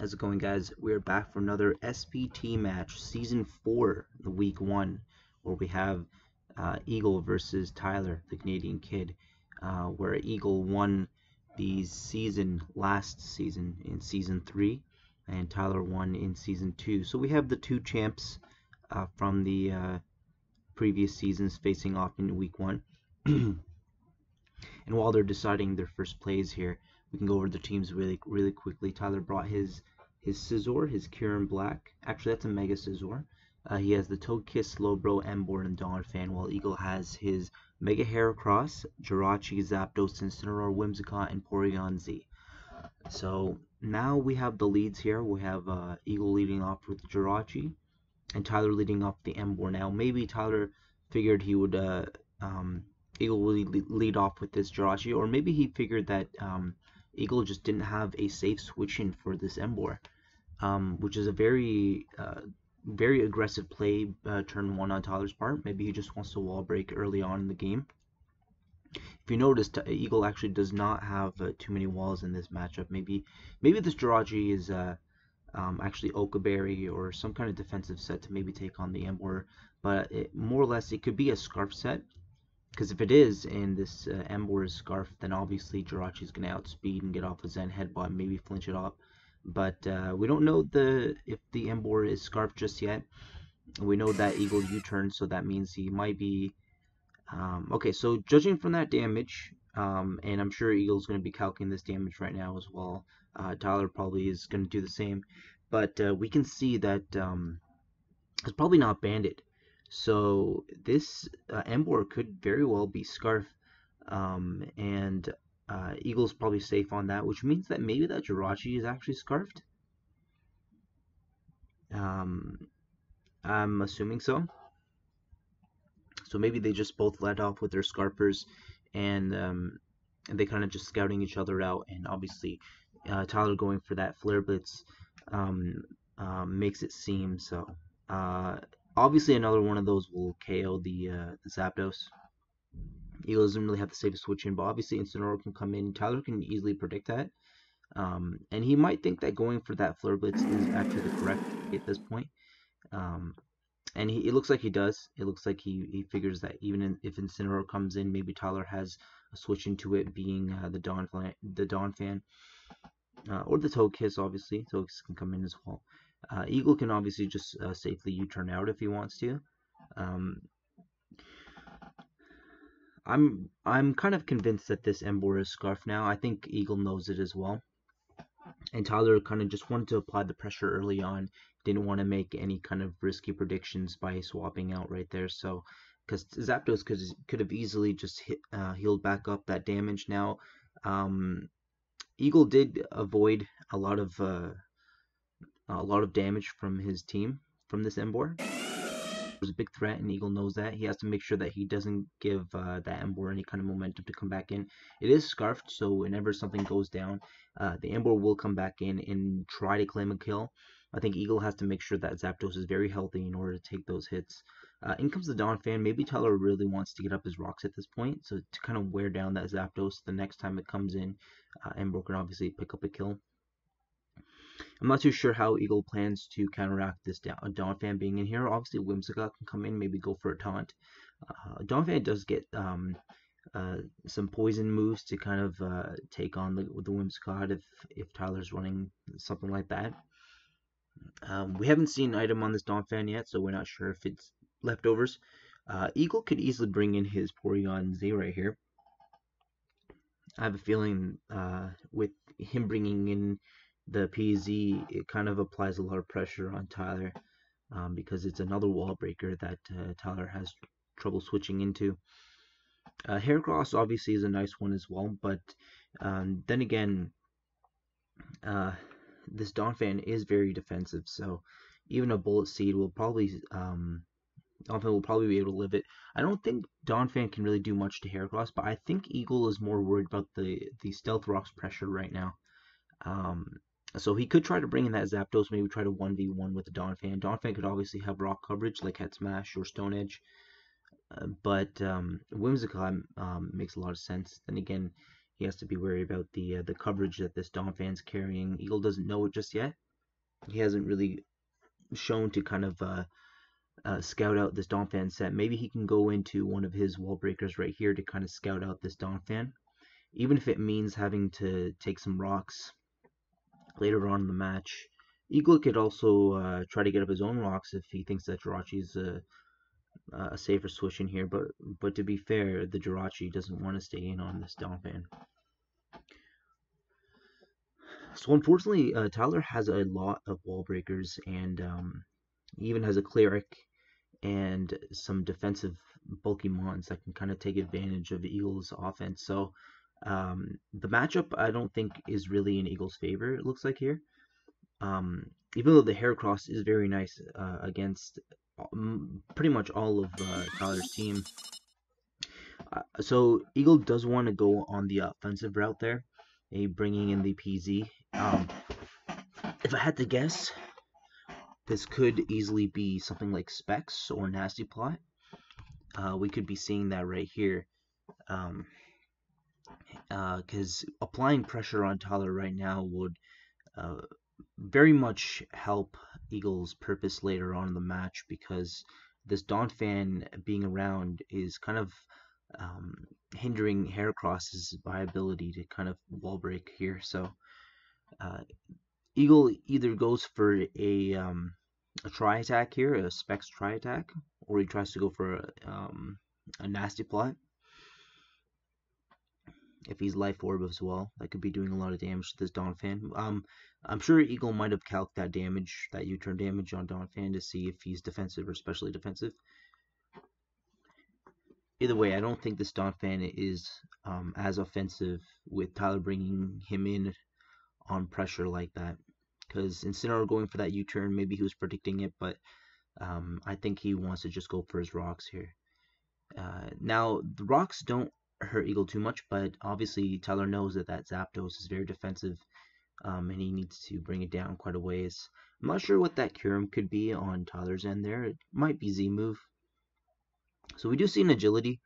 How's it going, guys? We're back for another SBT match, Season 4, the Week 1, where we have Eagle versus Tyler, the Canadian kid, where Eagle won the season last season in Season 3, and Tyler won in Season 2. So we have the two champs from the previous seasons facing off in Week 1. And while they're deciding their first plays here, we can go over the teams really quickly. Tyler brought his Scizor, his Kieran Black. Actually, that's a Mega Scizor. He has the Togekiss, Slowbro, Emboar, and Donphan, while Eagle has his Mega Heracross, Jirachi, Zapdos, Incineroar, Whimsicott, and Porygon Z. So now we have the leads here. We have Eagle leading off with Jirachi, and Tyler leading off the Emboar. Now maybe Tyler figured he would Eagle will lead off with this Jirachi, or maybe he figured that Eagle just didn't have a safe switch in for this Emboar, which is a very aggressive play turn 1 on Tyler's part. Maybe he just wants to wall break early on in the game. If you noticed, Eagle actually does not have too many walls in this matchup. Maybe this Jirachi is actually Okaberry or some kind of defensive set to maybe take on the Emboar, but more or less it could be a Scarf set. Because if it is, and this Emboar is Scarf, then obviously Jirachi is going to outspeed and get off a Zen Headbutt and maybe flinch it up. But we don't know if the Emboar is Scarf just yet. We know that Eagle U-turn, so that means he might be... okay, so judging from that damage, and I'm sure Eagle's going to be calculating this damage right now as well. Tyler probably is going to do the same. But we can see that it's probably not Bandit. So this Emboar could very well be Scarf, and Eagle's probably safe on that, which means that maybe that Jirachi is actually Scarfed. I'm assuming so. So maybe they just both let off with their Scarfers, and they kind of just scouting each other out, and obviously Tyler going for that Flare Blitz makes it seem so. Obviously, another one of those will KO the Zapdos. Eagle doesn't really have the safest switch in, but obviously Incineroar can come in. Tyler can easily predict that. And he might think that going for that Flare Blitz is actually the correct at this point. And it looks like he does. It looks like he figures that even if Incineroar comes in, maybe Tyler has a switch into it, being the Donphan. Or the Togekiss, obviously. Togekiss can come in as well. Eagle can obviously just safely U-turn out if he wants to. I'm kind of convinced that this Emboar is Scarf now. I think Eagle knows it as well. And Tyler kind of just wanted to apply the pressure early on. Didn't want to make any kind of risky predictions by swapping out right there. So, because Zapdos could have easily just healed back up that damage. Now, Eagle did avoid a lot of damage from his team from this Emboar. There's a big threat, and Eagle knows that. He has to make sure that he doesn't give that Emboar any kind of momentum to come back in. It is Scarfed, so whenever something goes down, the Emboar will come back in and try to claim a kill. I think Eagle has to make sure that Zapdos is very healthy in order to take those hits. In comes the Donphan. Maybe Tyler really wants to get up his rocks at this point, so to kind of wear down that Zapdos the next time it comes in, Emboar can obviously pick up a kill. I'm not too sure how Eagle plans to counteract this Donphan being in here. Obviously, Whimsicott can come in, maybe go for a taunt. Donphan does get some poison moves to kind of take on the Whimsicott if Tyler's running something like that. We haven't seen an item on this Donphan yet, so we're not sure if it's leftovers. Eagle could easily bring in his Porygon Z right here. I have a feeling with him bringing in the PZ, it kind of applies a lot of pressure on Tyler because it's another wall breaker that Tyler has trouble switching into. Heracross obviously is a nice one as well, but then again, this Donphan is very defensive, so even a Bullet Seed will probably Donphan will probably be able to live it. I don't think Donphan can really do much to Heracross, but I think Eagle is more worried about the Stealth Rock's pressure right now. So he could try to bring in that Zapdos, maybe try to 1v1 with the Donphan. Donphan could obviously have rock coverage like Head Smash or Stone Edge. But Whimsicott makes a lot of sense. Then again, he has to be wary about the coverage that this Donphan's carrying. Eagle doesn't know it just yet. He hasn't really shown to kind of scout out this Donphan set. Maybe he can go into one of his wall breakers right here to kind of scout out this Donphan, even if it means having to take some rocks later on in the match. Eagle could also try to get up his own rocks if he thinks that Jirachi's a safer switch in here, but to be fair, the Jirachi doesn't want to stay in on this Donphan. So unfortunately, Tyler has a lot of wall breakers, and he even has a cleric and some defensive bulky mons that can kind of take advantage of the Eagles' offense. So the matchup I don't think is really in Eagles' favor. It looks like here, even though the Heracross is very nice against pretty much all of Tyler's team. So Eagle does want to go on the offensive route there, bringing in the PZ. If I had to guess, this could easily be something like Specs or Nasty Plot. We could be seeing that right here. Because applying pressure on Tyler right now would very much help Eagles' purpose later on in the match, because this Donphan being around is kind of hindering Heracross's viability to kind of wall break here. So Eagle either goes for a try attack here, a Specs try attack, or he tries to go for a Nasty Plot. If he's Life Orb as well, that could be doing a lot of damage to this Donphan. I'm sure Eagle might have calced that damage, that U-turn damage on Donphan to see if he's defensive or specially defensive. Either way, I don't think this Donphan is as offensive with Tyler bringing him in on pressure like that. Because Incineroar going for that U-turn, maybe he was predicting it, but I think he wants to just go for his rocks here. Now, the rocks don't hurt Eagle too much, but obviously Tyler knows that Zapdos is very defensive, and he needs to bring it down quite a ways. I'm not sure what that Kyurem could be on Tyler's end there. It might be Z move. So we do see an agility,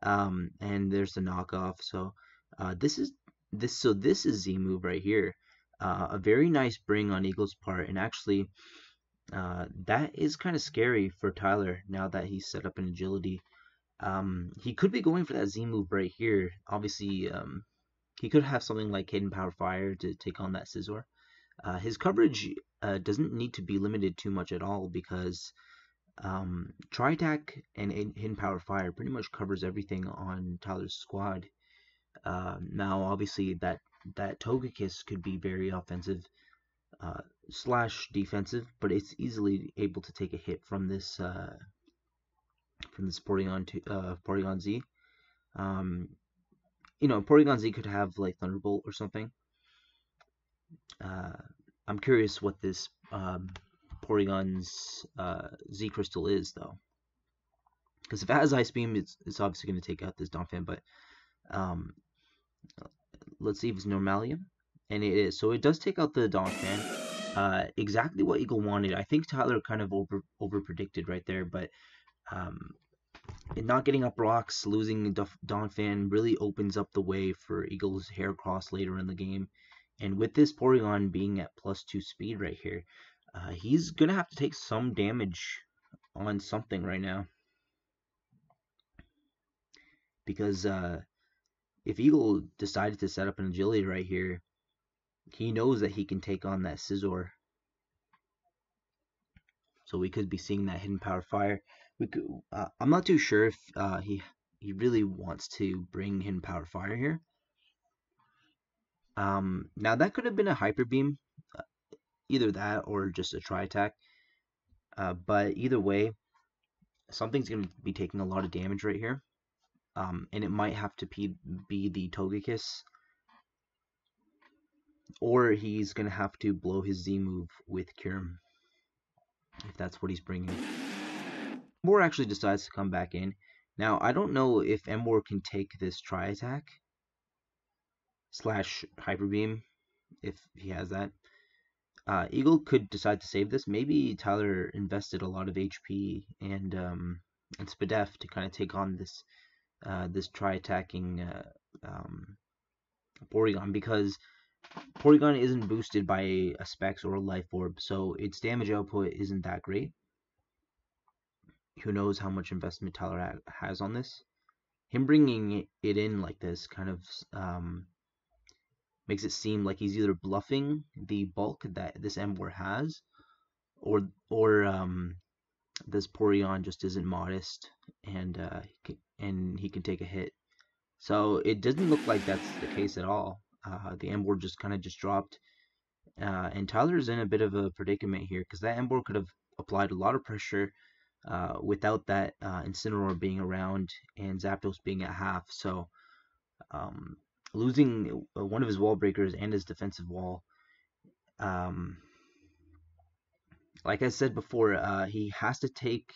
and there's the knockoff. So this is Z move right here. A very nice bring on Eagle's part, and actually that is kind of scary for Tyler now that he's set up an agility. He could be going for that Z move right here. Obviously, he could have something like Hidden Power Fire to take on that Scizor. His coverage doesn't need to be limited too much at all, because Tri-Attack and Hidden Power Fire pretty much covers everything on Tyler's squad. Now, obviously, that Togekiss could be very offensive slash defensive, but it's easily able to take a hit from this Porygon Z. Porygon Z could have like Thunderbolt or something. I'm curious what this Porygon's Z Crystal is, though. Because if it has Ice Beam, it's obviously going to take out this Donphan, but let's see if it's Normalium. And it is. So it does take out the Donphan. Exactly what Eagle wanted. I think Tyler kind of over predicted right there, but not getting up rocks, losing Donphan really opens up the way for Eagle's Heracross later in the game. And with this Porygon being at +2 speed right here, he's going to have to take some damage on something right now. Because if Eagle decided to set up an agility right here, he knows that he can take on that Scizor. So we could be seeing that Hidden Power Fire. I'm not too sure if he really wants to bring Hidden Power Fire here. Now that could have been a Hyper Beam, either that or just a Tri-Attack. But either way, something's going to be taking a lot of damage right here. And it might have to be the Togekiss, or he's going to have to blow his Z move with Kyurem, if that's what he's bringing. Emboar actually decides to come back in. Now, I don't know if Emboar can take this Tri-Attack slash Hyper Beam, if he has that. Eagle could decide to save this. Maybe Tyler invested a lot of HP and Spadef to kind of take on this Tri-Attacking Porygon, because Porygon isn't boosted by a Specs or a Life Orb, so its damage output isn't that great. Who knows how much investment Tyler has on this? Him bringing it in like this kind of makes it seem like he's either bluffing the bulk that this Emboar has, or this Porygon just isn't modest, and he can take a hit. So it doesn't look like that's the case at all. The Emboar just kind of just dropped, and Tyler's in a bit of a predicament here because that Emboar could have applied a lot of pressure without that Incineroar being around and Zapdos being at half. So um, losing one of his wall breakers and his defensive wall, um, like I said before, he has to take.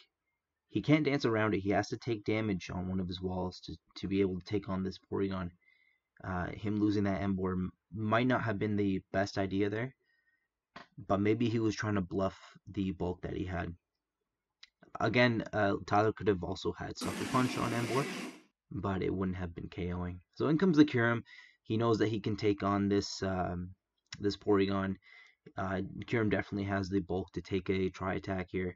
He can't dance around it. He has to take damage on one of his walls to be able to take on this Porygon. Him losing that Emboar might not have been the best idea there, but maybe he was trying to bluff the bulk that he had. Again, Tyler could have also had Sucker Punch on Emboar, but it wouldn't have been KOing. So in comes the Kyurem. He knows that he can take on this this Porygon. Kyurem definitely has the bulk to take a Tri Attack here,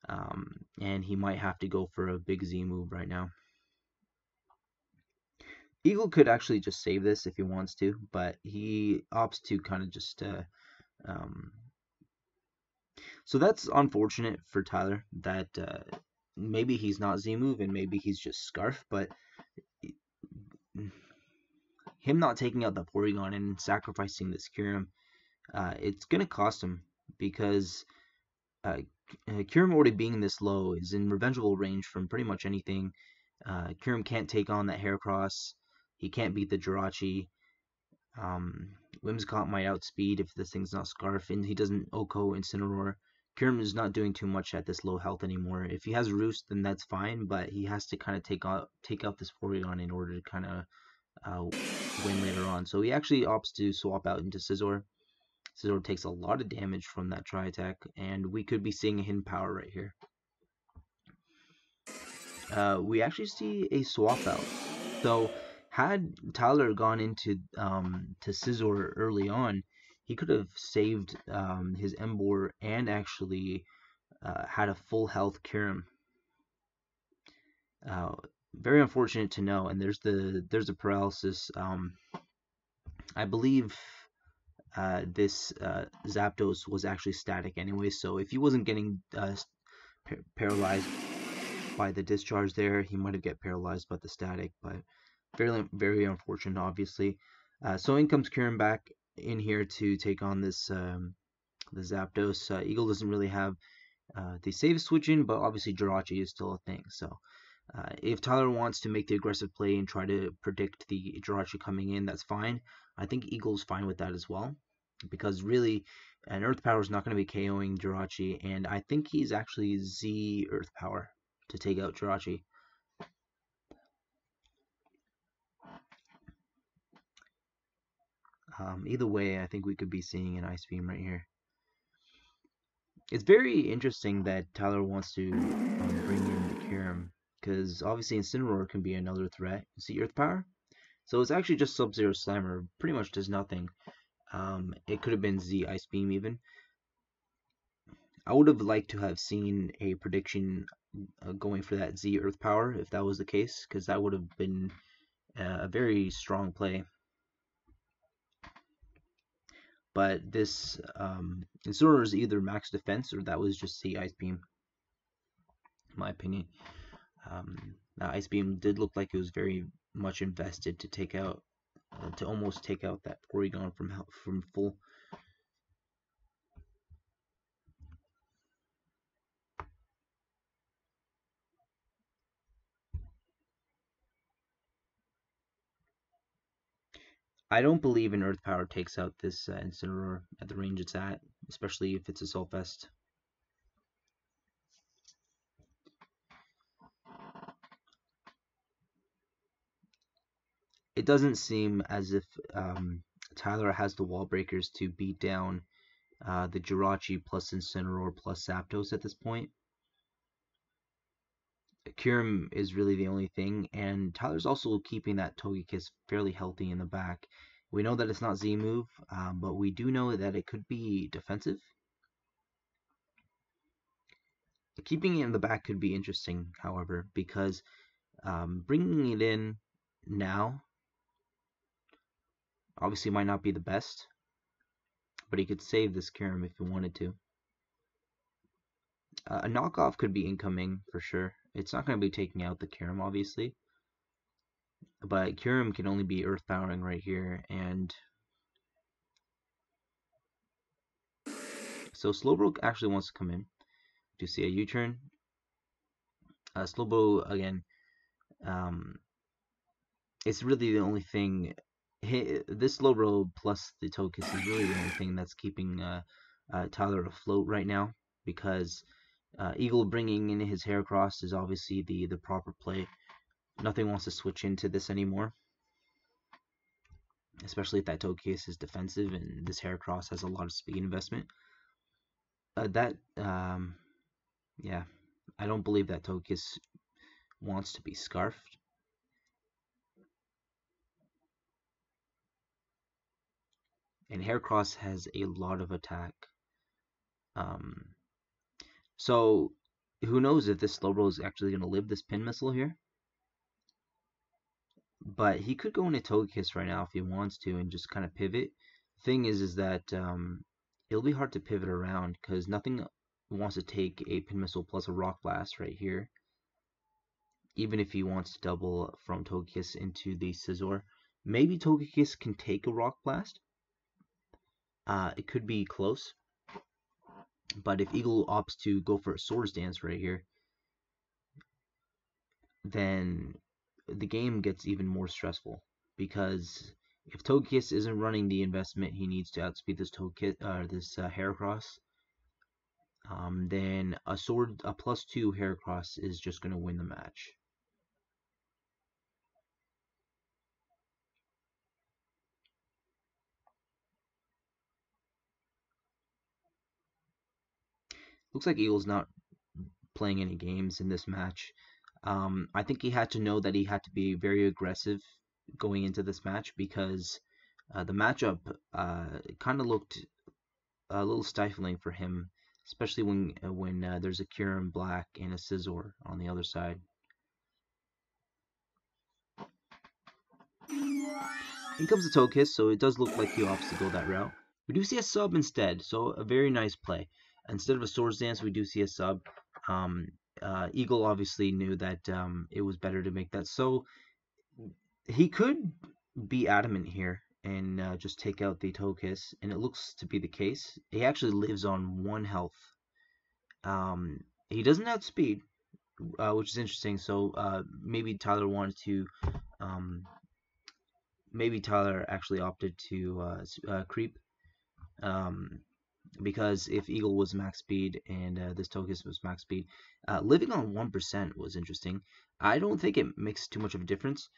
and he might have to go for a big Z move right now. Eagle could actually just save this if he wants to, but he opts to kind of just so that's unfortunate for Tyler that maybe he's not Z move and maybe he's just Scarf, but him not taking out the Porygon and sacrificing this Kyurem, it's gonna cost him because Kyurem already being this low is in revengeable range from pretty much anything. Kyurem can't take on that Heracross. He can't beat the Jirachi. Whimsicott might outspeed if this thing's not Scarf, and he doesn't Oko Incineroar. Kyurem is not doing too much at this low health anymore. If he has Roost, then that's fine, but he has to kind of take out this Porygon in order to kind of win later on. So he actually opts to swap out into Scizor. Scizor takes a lot of damage from that Tri Attack, and we could be seeing a hidden power right here. We actually see a swap out. So had Tyler gone into to Scizor early on, he could have saved his Emboar and actually had a full health Kyurem. Very unfortunate to know. And there's the paralysis. I believe this Zapdos was actually static anyway. So if he wasn't getting paralyzed by the discharge there, he might have get paralyzed by the static, but very unfortunate, obviously. So in comes Kyurem back in here to take on this the Zapdos. Eagle doesn't really have the save switching, but obviously Jirachi is still a thing. So if Tyler wants to make the aggressive play and try to predict the Jirachi coming in, that's fine. I think Eagle's fine with that as well, because really an Earth Power is not going to be KOing Jirachi, and I think he's actually Z Earth Power to take out Jirachi. Either way, I think we could be seeing an Ice Beam right here. It's very interesting that Tyler wants to bring in the Kyurem, because obviously Incineroar can be another threat. See Earth Power? So it's actually just Sub-Zero Slammer, pretty much does nothing. It could have been Z Ice Beam even. I would have liked to have seen a prediction going for that Z Earth Power if that was the case, because that would have been a very strong play. But this Incineroar is either max defense or that was just the Ice Beam, in my opinion. That Ice Beam did look like it was very much invested to take out, to almost take out that Porygon from full. I don't believe an Earth Power takes out this Incineroar at the range it's at, especially if it's a Sulfest. It doesn't seem as if Tyler has the wall breakers to beat down the Jirachi plus Incineroar plus Zapdos at this point. Kyurem is really the only thing, and Tyler's also keeping that Togekiss fairly healthy in the back. We know that it's not Z move, but we do know that it could be defensive. Keeping it in the back could be interesting, however, because bringing it in now obviously might not be the best, but he could save this Kirim if he wanted to. A knockoff could be incoming for sure. It's not going to be taking out the Kirim, obviously, but Kirim can only be earth powering right here, and so Slowbro actually wants to come in. Do you see a U-turn? Slowbro again. It's really the only thing. This Slowbro plus the Tokus is really the only thing that's keeping Tyler afloat right now, because Eagle bringing in his Heracross is obviously the proper play. Nothing wants to switch into this anymore, especially if that Tokus is defensive and this Heracross has a lot of speed investment. Yeah, I don't believe that Tokus wants to be scarfed. And Heracross has a lot of attack. So who knows if this Slowbro is actually going to live this pin missile here. But he could go into Togekiss right now if he wants to and just kind of pivot. Thing is that it'll be hard to pivot around because nothing wants to take a pin missile plus a rock blast right here. Even if he wants to double from Togekiss into the Scizor. Maybe Togekiss can take a rock blast. It could be close. But if Eagle opts to go for a Swords Dance right here, then the game gets even more stressful, because if Togekiss isn't running the investment he needs to outspeed this Heracross, then a +2 Heracross is just going to win the match. Looks like Eagle's not playing any games in this match. I think he had to know that he had to be very aggressive going into this match, because the matchup kind of looked a little stifling for him, especially when there's a Kyurem Black and a Scizor on the other side. In comes the Togekiss, so it does look like he opts to go that route. We do see a sub instead, so a very nice play. Instead of a Swords Dance, we do see a sub. Eagle obviously knew that it was better to make that, so he could be adamant here and just take out the Togekiss, and it looks to be the case. He actually lives on 1 health. He doesn't have speed, which is interesting. So maybe Tyler wanted to, maybe Tyler actually opted to creep, because if Eagle was max speed and this Togekiss was max speed, living on 1% was interesting. I don't think it makes too much of a difference.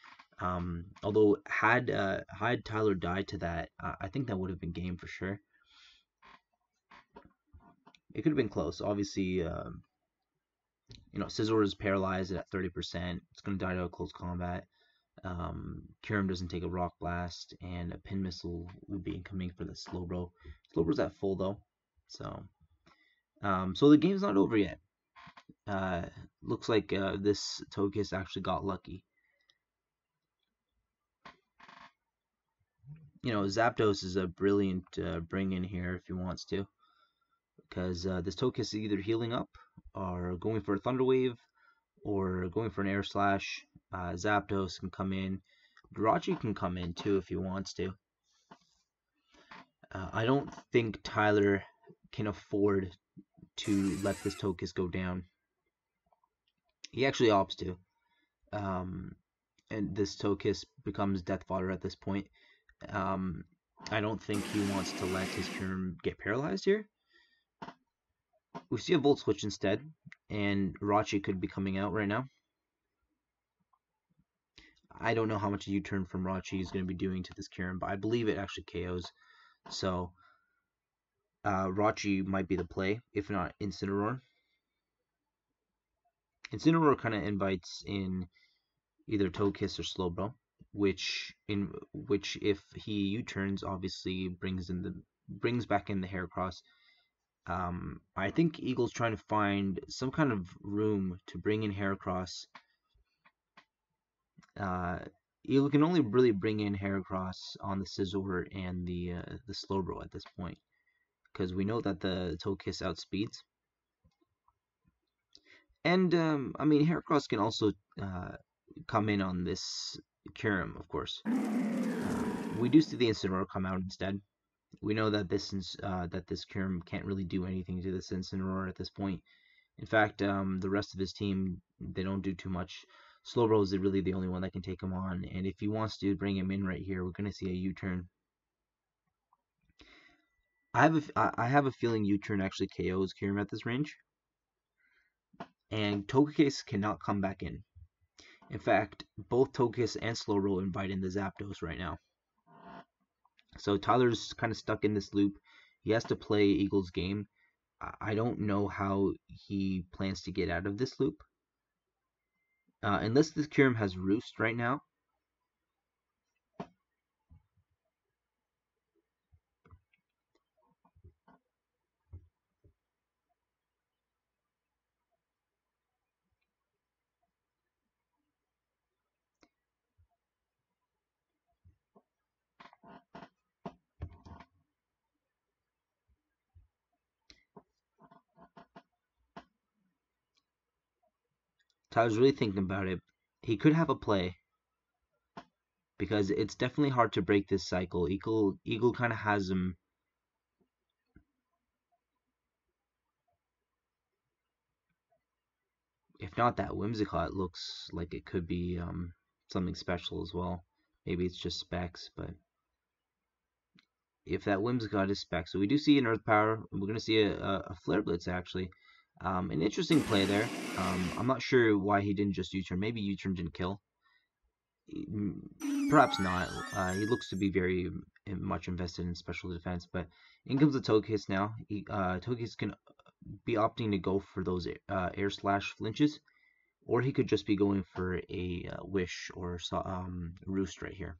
Although had Tyler died to that, I think that would have been game for sure. It could have been close. Obviously, Scizor is paralyzed at 30%. It's going to die to a close combat. Kyurem doesn't take a rock blast, and a pin missile would be incoming for the Slowbro. Slowbro's at full though, so the game's not over yet. Looks like this Togekiss actually got lucky. Zapdos is a brilliant bring in here if he wants to, because this Togekiss is either healing up or going for a Thunder Wave or going for an Air Slash. Zapdos can come in. Jirachi can come in too if he wants to. I don't think Tyler can afford to let this Togekiss go down. He actually opts to. And this Togekiss becomes death fodder at this point. I don't think he wants to let his Kyurem get paralyzed here. We see a Volt Switch instead, and Rachi could be coming out right now. I don't know how much a U-turn from Rachi is going to be doing to this Kyurem, but I believe it actually KOs. So Rachi might be the play, if not Incineroar. Incineroar kind of invites in either Togekiss or Slowbro. which if he U-turns obviously brings back in the Heracross. I think Eagle's trying to find some kind of room to bring in Heracross. Uh, Eagle can only really bring in Heracross on the Scizor and the Slowbro at this point, because we know that the Togekiss outspeeds. And I mean, Heracross can also come in on this Kyurem, of course. We do see the Incineroar come out instead. We know that this Kyurem can't really do anything to this Incineroar at this point. In fact, the rest of his team, they don't do too much. Slowbro is really the only one that can take him on, and if he wants to bring him in right here, we're going to see a U-turn. I have a feeling U-turn actually KOs Kyurem at this range, and Togekiss cannot come back in. In fact, both Togekiss and Slowbro invite in the Zapdos right now. So Tyler's kind of stuck in this loop. He has to play Eagle's game. I don't know how he plans to get out of this loop. Unless this Kyurem has Roost right now. Tyler's really thinking about it. He could have a play, because it's definitely hard to break this cycle. Eagle kind of has him. If not that Whimsicott, looks like it could be something special as well. Maybe it's just specs, but if that Whimsicott is specs, so we do see an Earth Power. We're going to see a Flare Blitz actually. An interesting play there. I'm not sure why he didn't just U-turn. Maybe U-turn didn't kill. Perhaps not. He looks to be very much invested in special defense, but in comes the Togekiss now. Togekiss can be opting to go for those air slash flinches, or he could just be going for a wish or roost right here.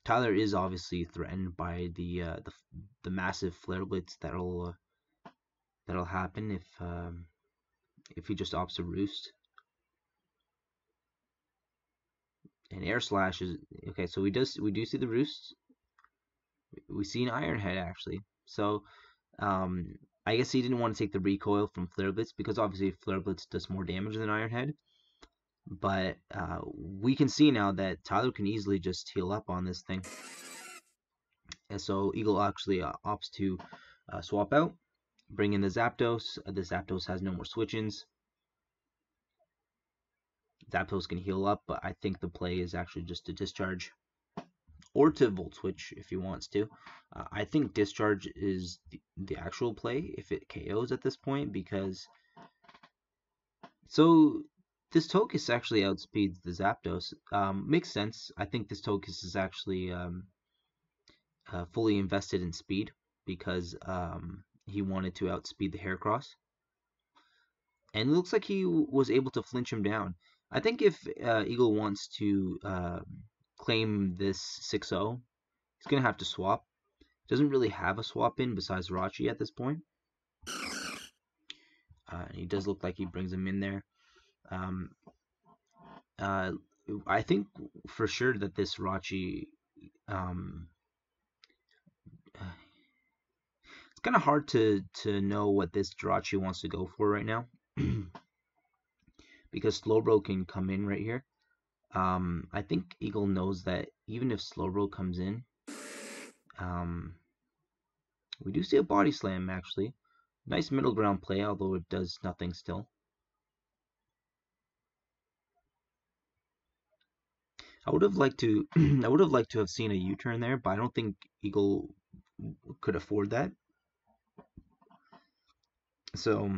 Tyler is obviously threatened by the massive flare blitz that'll happen if he just opts a roost. And air slash is okay. So we do see the roost. We see an Iron Head actually. So I guess he didn't want to take the recoil from Flare Blitz, because obviously Flare Blitz does more damage than Iron Head. But we can see now that Tyler can easily just heal up on this thing. And so Eagle actually opts to swap out, bring in the Zapdos. The Zapdos has no more switch-ins. Zapdos can heal up, but I think the play is actually just to discharge, or to Volt Switch if he wants to. I think discharge is the actual play if it KOs at this point, because so this Togekiss actually outspeeds the Zapdos. Makes sense. I think this Togekiss is actually fully invested in speed, because he wanted to outspeed the Heracross. And it looks like he was able to flinch him down. I think if Eagle wants to claim this 6-0, he's going to have to swap. Doesn't really have a swap in besides Rachi at this point. He does look like he brings him in there. I think for sure that this Rachi, it's kind of hard to know what this Jirachi wants to go for right now. Because Slowbro can come in right here. I think Eagle knows that even if Slowbro comes in, we do see a Body Slam actually. Nice middle ground play, although it does nothing still. I would have liked to have seen a U-turn there, but I don't think Eagle could afford that. So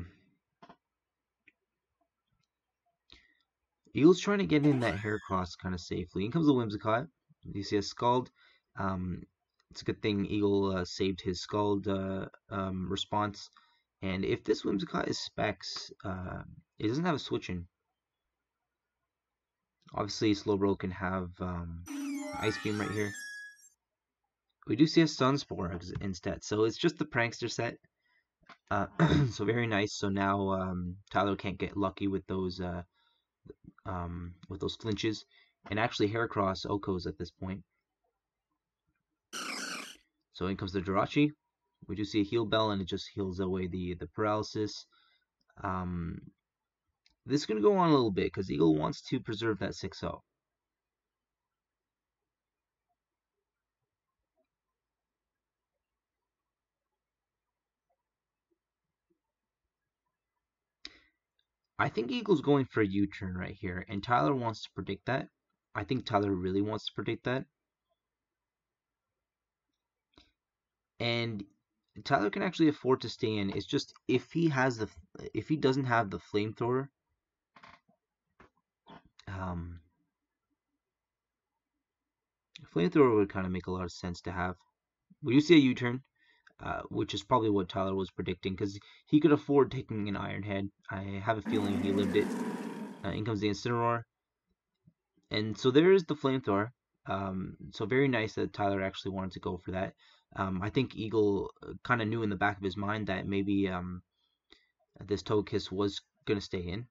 Eagle's trying to get in that Heracross kind of safely. In comes the Whimsicott. You see a Scald. It's a good thing Eagle saved his Scald response. And if this Whimsicott is specs, it doesn't have a switch in. Obviously, Slowbro can have Ice Beam right here. We do see a Sunspore instead, so it's just the Prankster set. So very nice. So now Tyler can't get lucky with those flinches, and actually Heracross Okos at this point. So in comes the Jirachi. We do see a Heal Bell, and it just heals away the paralysis. This is going to go on a little bit because Eagle wants to preserve that 6-0. I think Eagle's going for a U-turn right here, and Tyler wants to predict that. I think Tyler really wants to predict that. And Tyler can actually afford to stay in. It's just if he doesn't have the flamethrower, flamethrower would kind of make a lot of sense to have. We do see a U-turn, which is probably what Tyler was predicting because he could afford taking an Iron Head. I have a feeling he lived it. In comes the Incineroar, and so there is the flamethrower. So very nice that Tyler actually wanted to go for that. I think Eagle kind of knew in the back of his mind that maybe this Togekiss was going to stay in.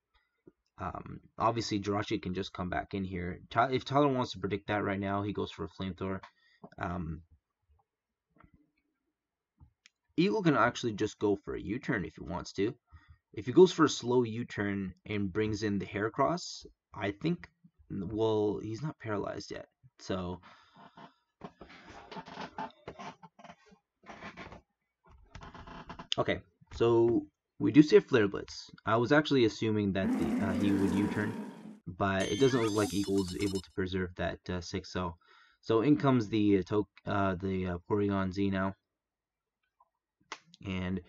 Obviously, Jirachi can just come back in here. If Tyler wants to predict that right now, he goes for a flamethrower. Eagle can actually just go for a U-turn if he wants to. If he goes for a slow U-turn and brings in the Heracross, I think, well, he's not paralyzed yet. So, okay, so we do see a Flare Blitz. I was actually assuming that he would U-turn, but it doesn't look like Eagle is able to preserve that 6-0. So in comes the Porygon Z now, and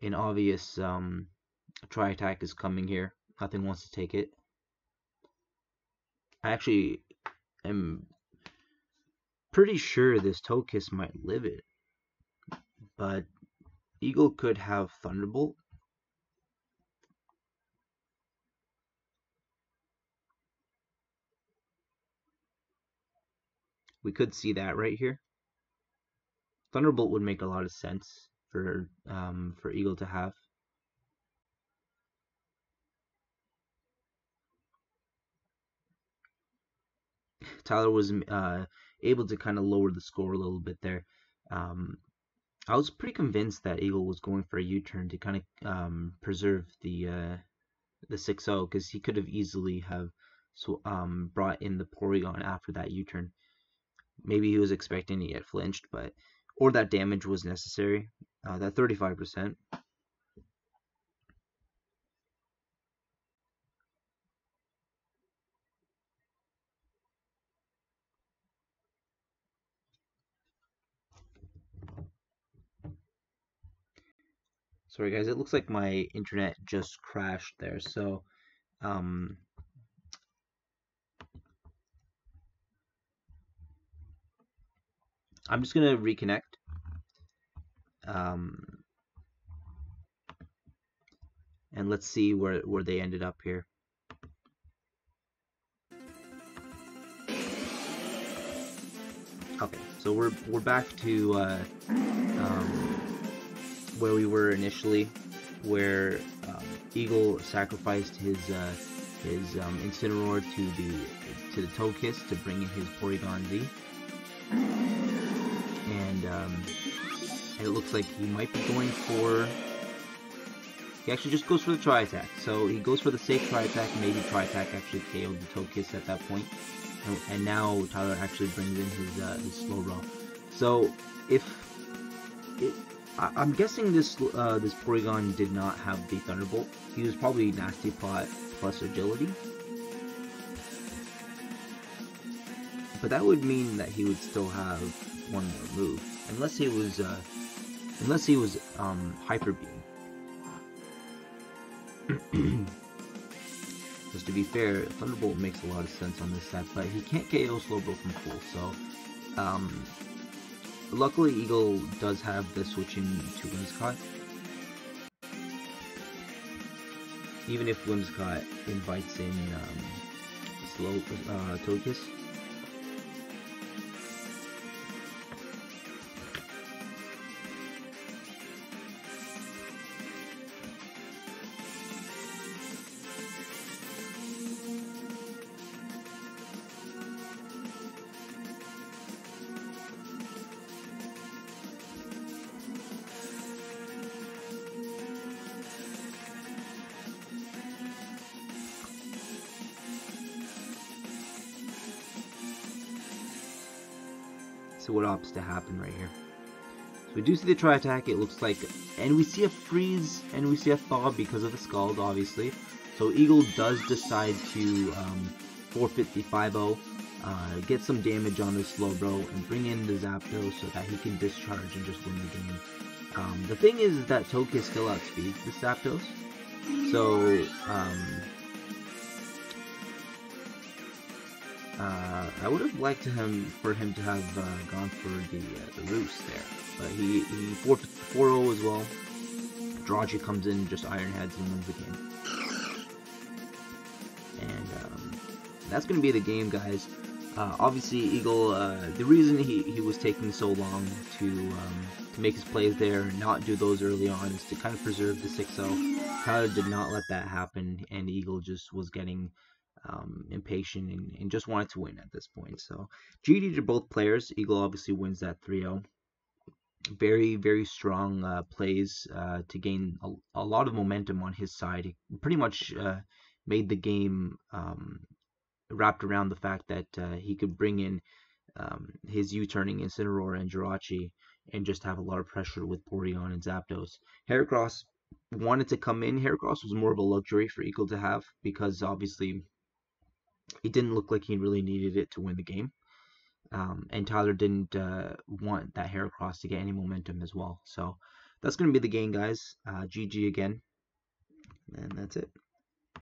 an obvious Tri-Attack is coming here. Nothing wants to take it. I actually am pretty sure this Togekiss might live it, but Eagle could have Thunderbolt. We could see that right here. Thunderbolt would make a lot of sense for Eagle to have. Tyler was able to kind of lower the score a little bit there. I was pretty convinced that Eagle was going for a U-turn to kind of preserve the 6-0 because he could have easily have brought in the Porygon after that U-turn. Maybe he was expecting to get flinched, or that damage was necessary. That 35%. Sorry guys, it looks like my internet just crashed there, so I'm just gonna reconnect. And let's see where they ended up here. Okay, so we're back to where we were initially, where Eagle sacrificed his Incineroar to the Togekiss to bring in his Porygon Z, and it looks like he might be going for. He actually just goes for the Tri-Attack. So he goes for the safe Tri-Attack. Maybe Tri-Attack actually KO'd the Togekiss at that point. And now Tyler actually brings in his Slowbro. So I'm guessing this Porygon did not have the Thunderbolt. He was probably Nasty Plot plus Agility. But that would mean that he would still have one more move, unless he was Hyper Beam. Because to be fair, Thunderbolt makes a lot of sense on this set, but he can't KO Slowbro from full, so luckily Eagle does have the switch in to Whimsicott. Even if Whimsicott invites in Togekiss. So what opts to happen right here? So we do see the Tri Attack, it looks like, and we see a Freeze, and we see a Thaw because of the Scald, obviously. So Eagle does decide to forfeit the 5-0, get some damage on this Slowbro, and bring in the Zapdos so that he can discharge and just win the game. The thing is that Togekiss still outspeeds the Zapdos, so I would have liked for him to have gone for the Roost there, but he forfeits the 4-0 as well. Jirachi comes in, just Iron Heads and wins the game. And that's going to be the game, guys. Obviously, Eagle, the reason he was taking so long to make his plays there and not do those early on is to kind of preserve the 6-0. Tyler did not let that happen, and Eagle just was getting impatient and just wanted to win at this point. So GG to both players. Eagle obviously wins that 3-0. Very, very strong plays to gain a lot of momentum on his side. He pretty much made the game wrapped around the fact that he could bring in his U-turning Incineroar and Jirachi and just have a lot of pressure with Porygon and Zapdos. Heracross wanted to come in. Heracross was more of a luxury for Eagle to have because obviously it didn't look like he really needed it to win the game. And Tyler didn't want that Heracross to get any momentum as well. So that's going to be the game, guys. GG again. And that's it.